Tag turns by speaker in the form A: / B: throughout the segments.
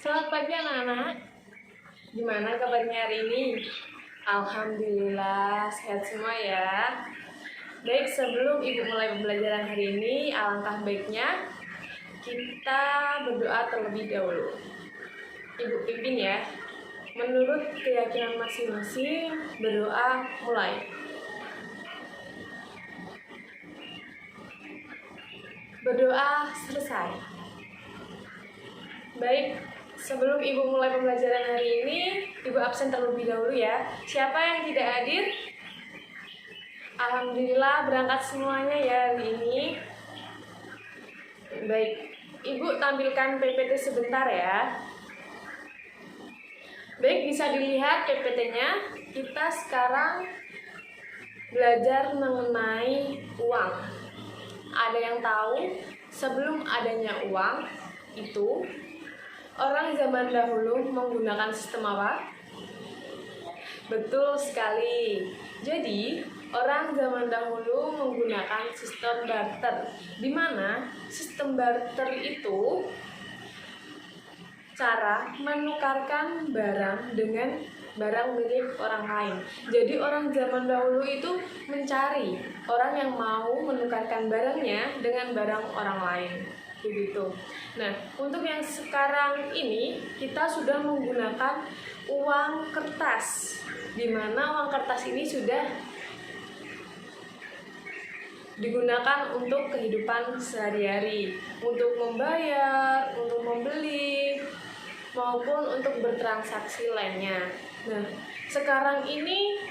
A: Selamat pagi anak-anak. Gimana kabarnya hari ini? Alhamdulillah sehat semua ya. Baik, sebelum Ibu mulai pembelajaran hari ini, alangkah baiknya kita berdoa terlebih dahulu. Ibu pimpin ya. Menurut keyakinan masing-masing, berdoa mulai. Berdoa selesai. Baik, sebelum Ibu mulai pembelajaran hari ini, Ibu absen terlebih dahulu ya. Siapa yang tidak hadir? Alhamdulillah berangkat semuanya ya hari ini. Baik, Ibu tampilkan PPT sebentar ya. Baik, bisa dilihat PPT-nya. Kita sekarang belajar mengenai uang. Ada yang tahu sebelum adanya uang itu orang zaman dahulu menggunakan sistem apa? Betul sekali. Jadi, orang zaman dahulu menggunakan sistem barter, di mana sistem barter itu cara menukarkan barang dengan barang milik orang lain. Jadi orang zaman dahulu itu mencari orang yang mau menukarkan barangnya dengan barang orang lain. Begitu. Nah, untuk yang sekarang ini kita sudah menggunakan uang kertas, di mana uang kertas ini sudah digunakan untuk kehidupan sehari-hari, untuk membayar, untuk membeli, maupun untuk bertransaksi lainnya. Nah, sekarang ini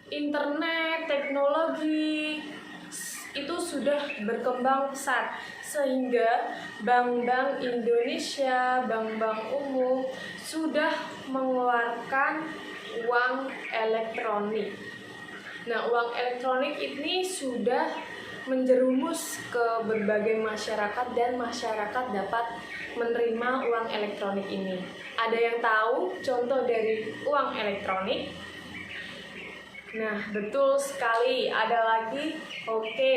A: internet, teknologi itu sudah berkembang pesat, sehingga bank-bank Indonesia, bank-bank umum sudah mengeluarkan uang elektronik. Nah, uang elektronik ini sudah menjerumus ke berbagai masyarakat dan masyarakat dapat menerima uang elektronik ini. Ada yang tahu contoh dari uang elektronik? Nah, betul sekali. Ada lagi,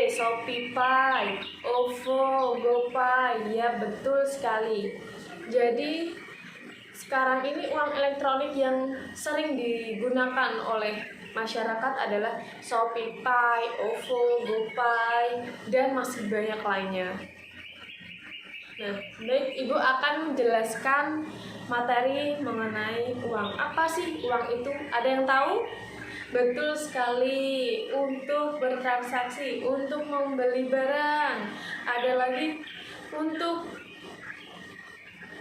A: ShopeePay, OVO, GoPay. Ya, betul sekali. Jadi, sekarang ini uang elektronik yang sering digunakan oleh masyarakat adalah ShopeePay, OVO, GoPay, dan masih banyak lainnya. Nah, baik, Ibu akan menjelaskan materi mengenai uang. Apa sih uang itu? Ada yang tahu? Betul sekali, untuk bertransaksi, untuk membeli barang. Ada lagi untuk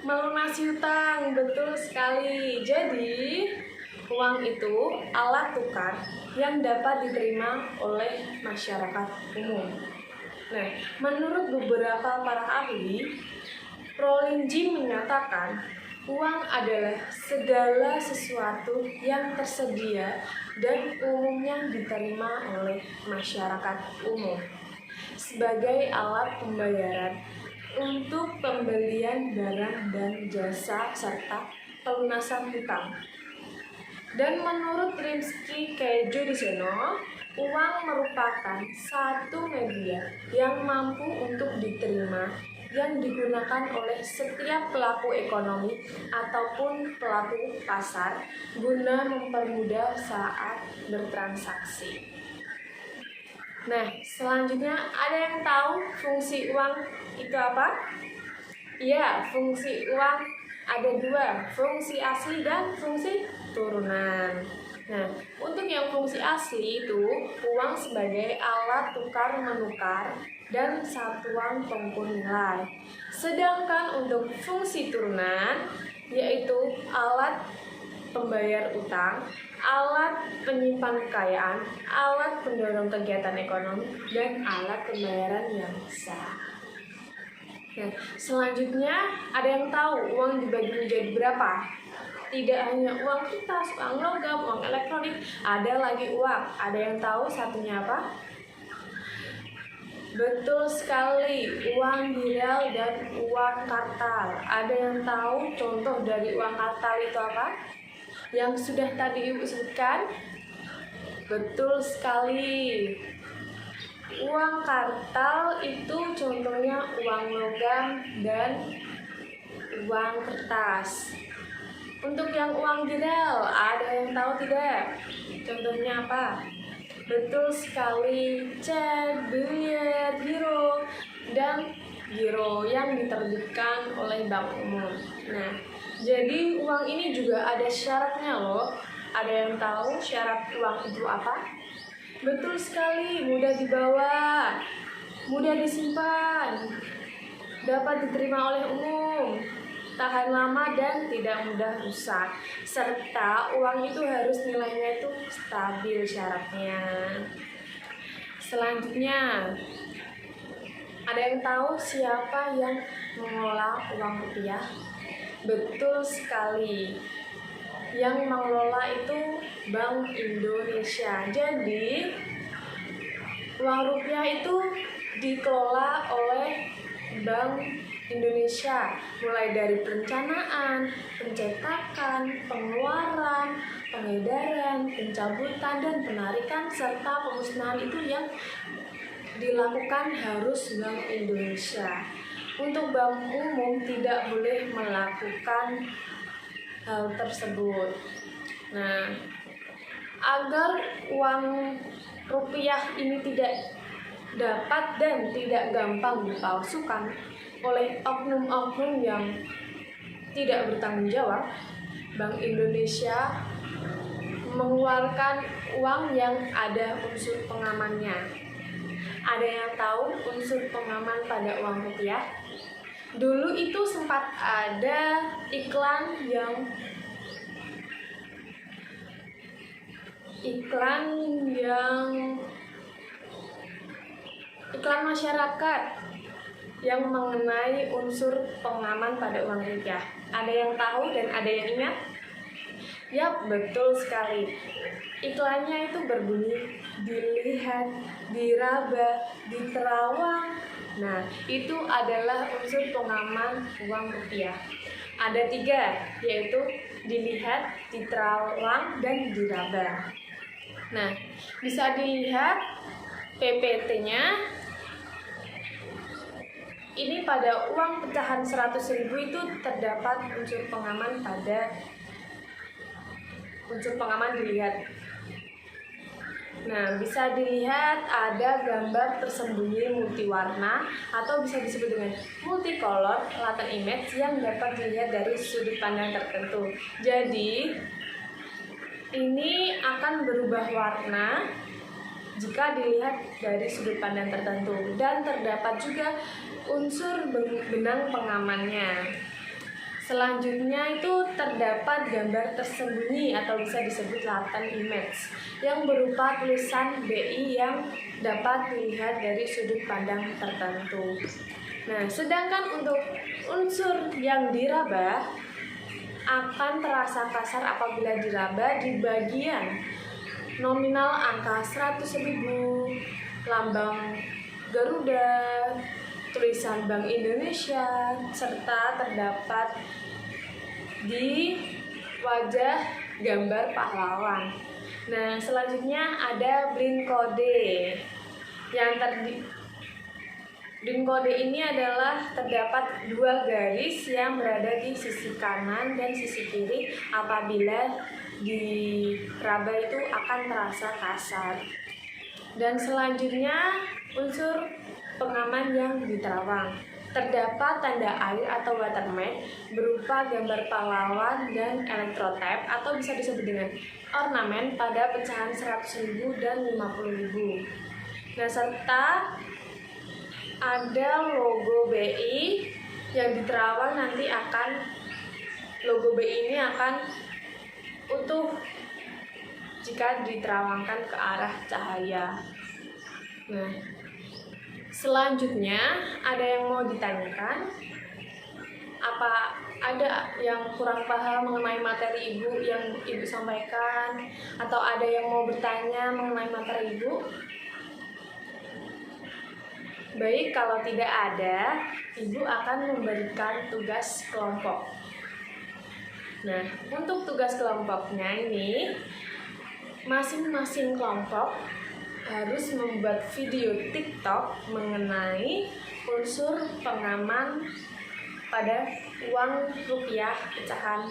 A: melunasi hutang. Betul sekali. Jadi, uang itu alat tukar yang dapat diterima oleh masyarakat umum. Nah, menurut beberapa para ahli, Rolling Jim menyatakan uang adalah segala sesuatu yang tersedia dan umumnya diterima oleh masyarakat umum sebagai alat pembayaran untuk pembelian barang dan jasa serta pelunasan hutang. Dan menurut Rimsky Kejodisono, uang merupakan satu media yang mampu untuk diterima yang digunakan oleh setiap pelaku ekonomi ataupun pelaku pasar guna mempermudah saat bertransaksi. Nah, selanjutnya ada yang tahu fungsi uang itu apa? Iya, fungsi uang ada dua, fungsi asli dan fungsi turunan. Nah, untuk yang fungsi asli itu, uang sebagai alat tukar-menukar dan satuan pengukur nilai. Sedangkan untuk fungsi turunan, yaitu alat pembayar utang, alat penyimpan kekayaan, alat pendorong kegiatan ekonomi, dan alat pembayaran yang sah. Nah, selanjutnya ada yang tahu uang dibagi menjadi berapa? Tidak hanya uang kertas, uang logam, uang elektronik, ada lagi uang. Ada yang tahu satunya apa? Betul sekali, uang real dan uang kartal. Ada yang tahu contoh dari uang kartal itu apa? Yang sudah tadi Ibu sebutkan? Betul sekali. Uang kartal itu contohnya uang logam dan uang kertas. Untuk yang uang direl, ada yang tahu tidak? Contohnya apa? Betul sekali, cek, biliar, giro, dan giro yang diterbitkan oleh Bank Umum. Nah, jadi uang ini juga ada syaratnya loh. Ada yang tahu syarat uang itu apa? Betul sekali, mudah dibawa, mudah disimpan, dapat diterima oleh umum, tahan lama dan tidak mudah rusak, serta uang itu harus nilainya itu stabil syaratnya. Selanjutnya, ada yang tahu siapa yang mengelola uang rupiah? Betul sekali, yang mengelola itu Bank Indonesia. Jadi uang rupiah itu dikelola oleh Bank Indonesia, mulai dari perencanaan, pencetakan, pengeluaran, pengedaran, pencabutan, dan penarikan, serta pemusnahan itu yang dilakukan harus Bank Indonesia. Untuk Bank Umum tidak boleh melakukan hal tersebut. Nah, agar uang rupiah ini tidak dapat dan tidak gampang dipalsukan oleh oknum-oknum yang tidak bertanggung jawab, Bank Indonesia mengeluarkan uang yang ada unsur pengamannya. Ada yang tahu unsur pengaman pada uang rupiah? Dulu itu sempat ada iklan masyarakat yang mengenai unsur pengaman pada uang rupiah. Ada yang tahu dan ada yang ingat? Yap, betul sekali. Iklannya itu berbunyi dilihat, diraba, diterawang. Nah, itu adalah unsur pengaman uang rupiah. Ada 3, yaitu dilihat, diterawang, dan diraba. Nah, bisa dilihat PPT-nya. Ini pada uang pecahan 100.000 itu terdapat unsur pengaman dilihat. Nah, bisa dilihat ada gambar tersembunyi multiwarna atau bisa disebut dengan multicolor latent image yang dapat dilihat dari sudut pandang tertentu. Jadi, ini akan berubah warna jika dilihat dari sudut pandang tertentu, dan terdapat juga unsur benang pengamannya. Selanjutnya itu terdapat gambar tersembunyi atau bisa disebut latent image yang berupa tulisan BI yang dapat dilihat dari sudut pandang tertentu. Nah, sedangkan untuk unsur yang diraba akan terasa kasar apabila diraba di bagian nominal angka 100.000, lambang Garuda, tulisan Bank Indonesia, serta terdapat di wajah gambar pahlawan. Nah, selanjutnya ada blink kode. Blink kode ini adalah terdapat 2 garis yang berada di sisi kanan dan sisi kiri. Apabila diraba itu akan terasa kasar. Dan selanjutnya unsur pengaman yang diterawang. Terdapat tanda air atau watermark berupa gambar pahlawan dan elektrotape atau bisa disebut dengan ornamen pada pecahan 100.000 dan 50.000. Nah, serta ada logo BI yang diterawang. Nanti logo BI ini akan utuh jika diterawangkan ke arah cahaya. Nah, selanjutnya ada yang mau ditanyakan? Apa ada yang kurang paham mengenai materi Ibu yang Ibu sampaikan? Atau ada yang mau bertanya mengenai materi Ibu? Baik, kalau tidak ada, Ibu akan memberikan tugas kelompok. Nah, untuk tugas kelompoknya ini, masing-masing kelompok harus membuat video TikTok mengenai unsur pengaman pada uang rupiah pecahan,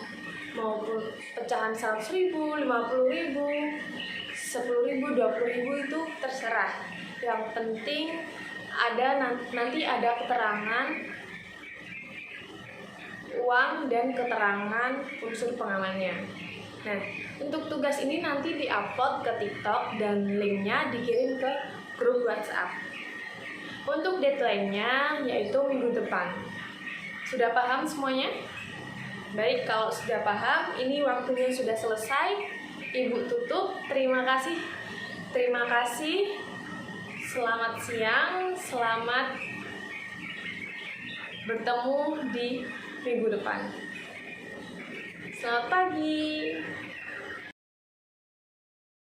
A: maupun pecahan 100.000, 50.000, 10.000, 20.000 itu terserah. Yang penting nanti ada keterangan uang dan keterangan unsur pengamannya. Nah, untuk tugas ini nanti diupload ke TikTok dan linknya dikirim ke grup WhatsApp. Untuk deadline-nya yaitu minggu depan. Sudah paham semuanya? Baik, kalau sudah paham, ini waktunya sudah selesai. Ibu tutup. Terima kasih. Terima kasih. Selamat siang. Selamat bertemu di minggu depan. Selamat pagi.